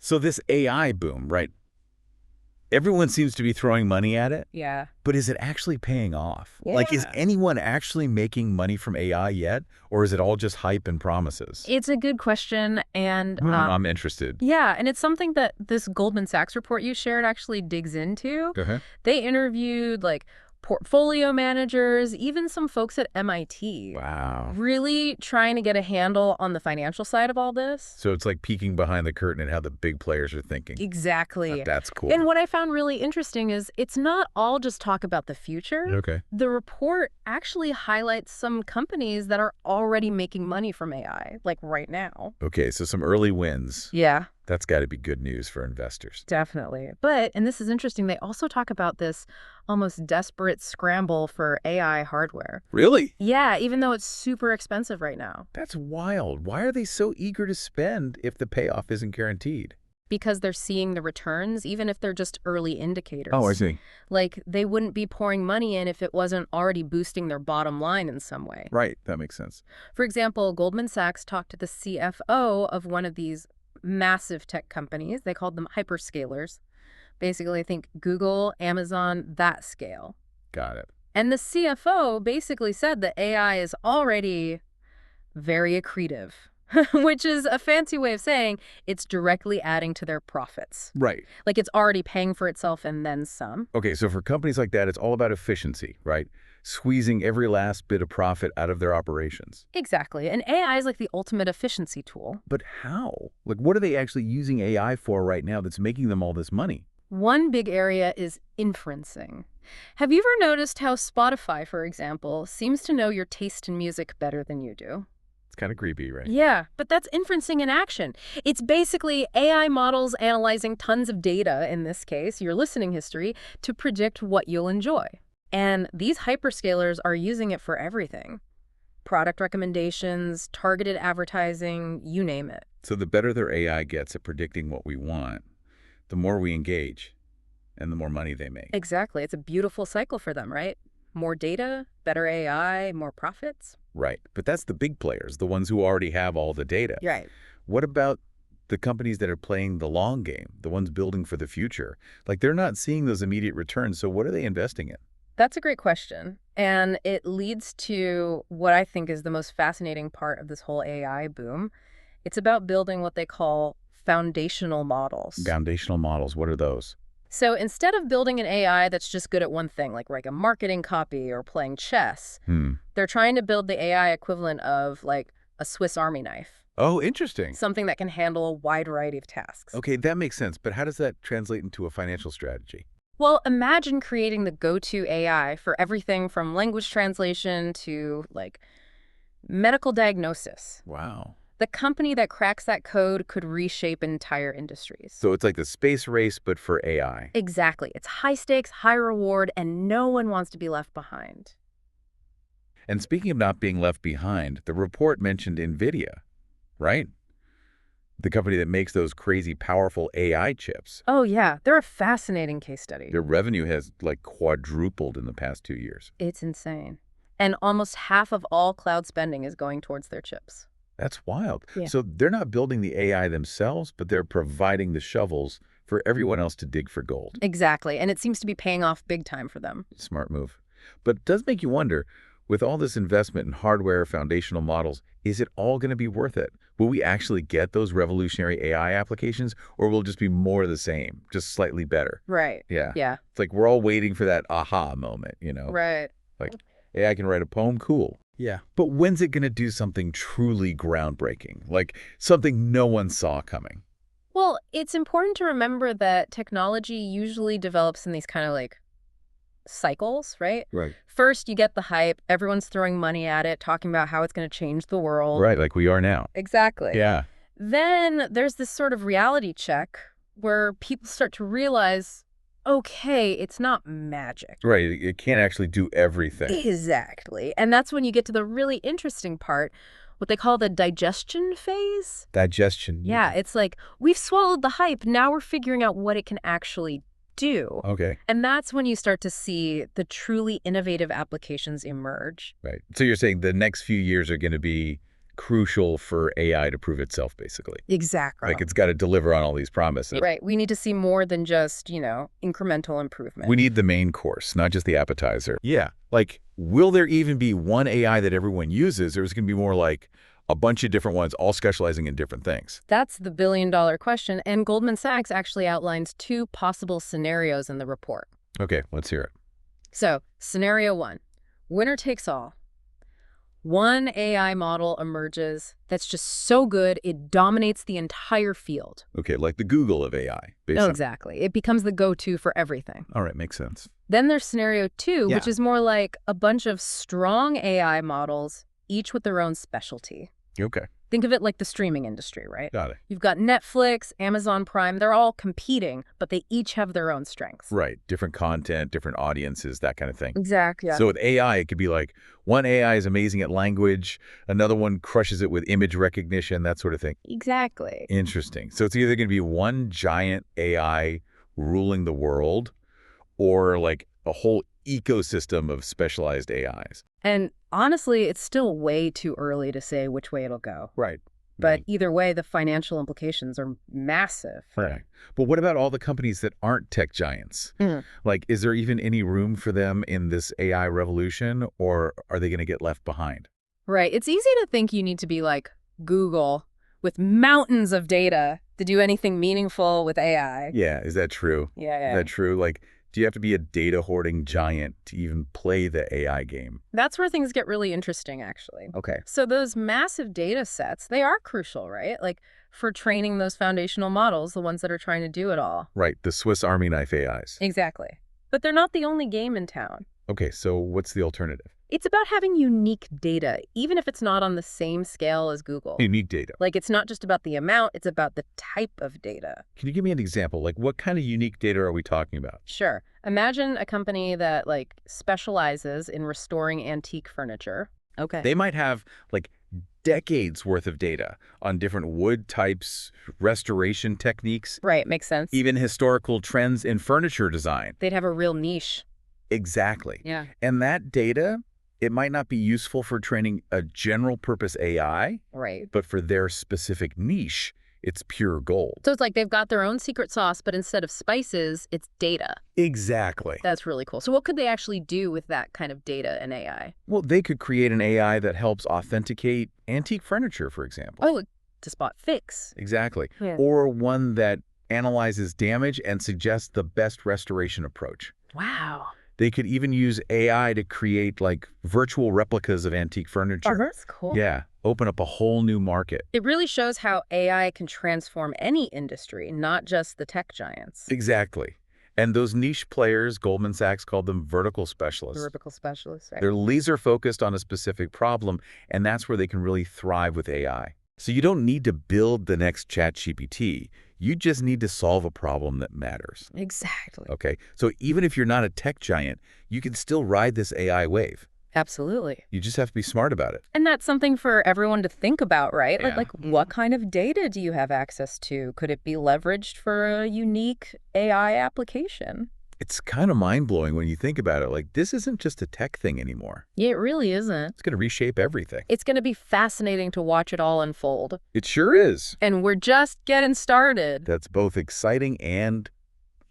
So this AI boom, right? Everyone seems to be throwing money at it, Yeah. but is it actually paying off? Like, is Yeah. anyone actually making money from AI yet, or is it all just hype and promises? It's a good question, and I'm interested. yeah, and it's something that this Goldman Sachs report you shared actually digs into. Go ahead. They interviewed like portfolio managers, even some folks at MIT, Wow. really trying to get a handle on the financial side of all this. So it's like peeking behind the curtain at how the big players are thinking. Exactly. That's cool. And what I found really interesting is it's not all just talk about the future. Okay. The report actually highlights some companies that are already making money from AI, like right now. Okay, so some early wins. Yeah. That's got to be good news for investors. Definitely. But, and this is interesting, they also talk about this almost desperate scramble for AI hardware. Really? Yeah, even though it's super expensive right now. That's wild. Why are they so eager to spend if the payoff isn't guaranteed? Because they're seeing the returns, even if they're just early indicators. Oh, I see. Like, they wouldn't be pouring money in if it wasn't already boosting their bottom line in some way. Right, that makes sense. For example, Goldman Sachs talked to the CFO of one of these massive tech companies. They called them hyperscalers. Basically, I think Google, Amazon, that scale. Got it. And the CFO basically said that AI is already very accretive, which is a fancy way of saying it's directly adding to their profits. Right. Like it's already paying for itself and then some. Okay, so for companies like that, it's all about efficiency, right? Squeezing every last bit of profit out of their operations. Exactly. And AI is like the ultimate efficiency tool. But how? Like, what are they actually using AI for right now that's making them all this money? One big area is inferencing. Have you ever noticed how Spotify, for example, seems to know your taste in music better than you do? It's kind of creepy, right? Yeah, but that's inferencing in action. It's basically AI models analyzing tons of data, in this case, your listening history, to predict what you'll enjoy. And these hyperscalers are using it for everything. Product recommendations, targeted advertising, you name it. So the better their AI gets at predicting what we want, the more we engage and the more money they make. Exactly. It's a beautiful cycle for them, right? More data, better AI, more profits. Right. But that's the big players, the ones who already have all the data. Right. What about the companies that are playing the long game, the ones building for the future? Like, they're not seeing those immediate returns, so what are they investing in? That's a great question. And it leads to what I think is the most fascinating part of this whole AI boom. It's about building what they call foundational models. Foundational models, what are those? So instead of building an AI that's just good at one thing, like write a marketing copy or playing chess, they're trying to build the AI equivalent of like a Swiss Army knife. Oh, interesting. Something that can handle a wide variety of tasks. Okay, that makes sense. But how does that translate into a financial strategy? Well, imagine creating the go-to AI for everything from language translation to like medical diagnosis. Wow. The company that cracks that code could reshape entire industries. So it's like the space race, but for AI. Exactly. It's high stakes, high reward, and no one wants to be left behind. And speaking of not being left behind, the report mentioned NVIDIA, right? The company that makes those crazy, powerful AI chips. Oh, yeah. They're a fascinating case study. Their revenue has like quadrupled in the past 2 years. It's insane. And almost half of all cloud spending is going towards their chips. That's wild. Yeah. So they're not building the AI themselves, but they're providing the shovels for everyone else to dig for gold. Exactly. And it seems to be paying off big time for them. Smart move. But it does make you wonder, with all this investment in hardware, foundational models, is it all going to be worth it? Will we actually get those revolutionary AI applications, or will it just be more of the same, just slightly better? Right. Yeah. Yeah. It's like we're all waiting for that aha moment, you know? Right. Like, AI can write a poem, cool. Yeah. But when's it going to do something truly groundbreaking, like something no one saw coming? Well, it's important to remember that technology usually develops in these kind of like cycles, right? Right. First, you get the hype. Everyone's throwing money at it, talking about how it's going to change the world. Right, like we are now. Exactly. Yeah. Then there's this sort of reality check where people start to realize, okay, it's not magic. Right, it can't actually do everything. Exactly. And that's when you get to the really interesting part, what they call the digestion phase. Digestion. Yeah, it's like, we've swallowed the hype, now we're figuring out what it can actually do. Okay. And that's when you start to see the truly innovative applications emerge. Right. So you're saying the next few years are going to be crucial for AI to prove itself, basically. Exactly. Like, it's got to deliver on all these promises. Right. We need to see more than just, incremental improvement. We need the main course, not just the appetizer. Yeah. Like, will there even be one AI that everyone uses, or is it going to be more like a bunch of different ones all specializing in different things? That's the billion-dollar question, and Goldman Sachs actually outlines two possible scenarios in the report. Okay, let's hear it. So, scenario one, winner takes all. One AI model emerges that's just so good it dominates the entire field. Okay, like the Google of AI, No, basically. exactly. It becomes the go-to for everything. All right, makes sense. Then there's scenario two, Yeah. which is more like a bunch of strong AI models, each with their own specialty. Okay, Think of it like the streaming industry, right? got it. You've got Netflix, Amazon Prime, they're all competing, but they each have their own strengths. Right, different content, different audiences, that kind of thing. Exactly. So with AI, it could be like one AI is amazing at language, another one crushes it with image recognition, that sort of thing. Exactly. Interesting. So it's either going to be one giant AI ruling the world or like a whole ecosystem of specialized AIs. And honestly, it's still way too early to say which way it'll go. Right. But either way, the financial implications are massive. Right. But what about all the companies that aren't tech giants? Mm. Like, is there even any room for them in this AI revolution, or are they going to get left behind? Right. It's easy to think you need to be like Google with mountains of data to do anything meaningful with AI. Yeah, is that true? Yeah. Is that true? Like, do you have to be a data hoarding giant to even play the AI game? That's where things get really interesting, actually. Okay. So those massive data sets, they are crucial, right? Like for training those foundational models, the ones that are trying to do it all. Right, the Swiss Army knife AIs. Exactly. But they're not the only game in town. Okay, so what's the alternative? It's about having unique data, even if it's not on the same scale as Google. Unique data. Like, it's not just about the amount, it's about the type of data. Can you give me an example? Like, what kind of unique data are we talking about? Sure. Imagine a company that, specializes in restoring antique furniture. Okay. They might have, like, decades worth of data on different wood types, restoration techniques, Right, makes sense. even historical trends in furniture design. They'd have a real niche. Exactly. Yeah. And that data, it might not be useful for training a general purpose AI, Right. but for their specific niche, it's pure gold. So it's like they've got their own secret sauce, but instead of spices, it's data. Exactly. That's really cool. So what could they actually do with that kind of data and AI? Well, they could create an AI that helps authenticate antique furniture, for example. Oh, to spot fix. Exactly. Yeah. Or one that analyzes damage and suggests the best restoration approach. Wow. They could even use AI to create, like, virtual replicas of antique furniture. that's cool. Yeah, open up a whole new market. It really shows how AI can transform any industry, not just the tech giants. Exactly. And those niche players, Goldman Sachs called them vertical specialists. Vertical specialists, right? They're laser focused on a specific problem, and that's where they can really thrive with AI. So you don't need to build the next ChatGPT. You just need to solve a problem that matters. Exactly. Okay? So even if you're not a tech giant, you can still ride this AI wave. Absolutely. You just have to be smart about it. And that's something for everyone to think about, right? Yeah. Like what kind of data do you have access to? Could it be leveraged for a unique AI application? It's kind of mind-blowing when you think about it. Like, this isn't just a tech thing anymore. Yeah, it really isn't. It's going to reshape everything. It's going to be fascinating to watch it all unfold. It sure is. And we're just getting started. That's both exciting and,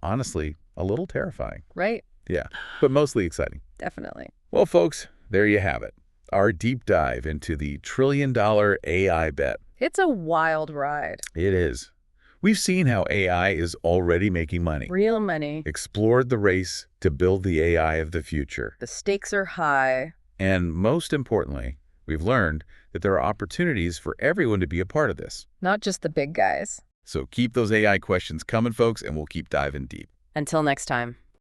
honestly, a little terrifying. Right? Yeah, but mostly exciting. Definitely. Well, folks, there you have it. Our deep dive into the trillion-dollar AI bet. It's a wild ride. It is. We've seen how AI is already making money. Real money. Explored the race to build the AI of the future. The stakes are high. And most importantly, we've learned that there are opportunities for everyone to be a part of this. Not just the big guys. So keep those AI questions coming, folks, and we'll keep diving deep. Until next time.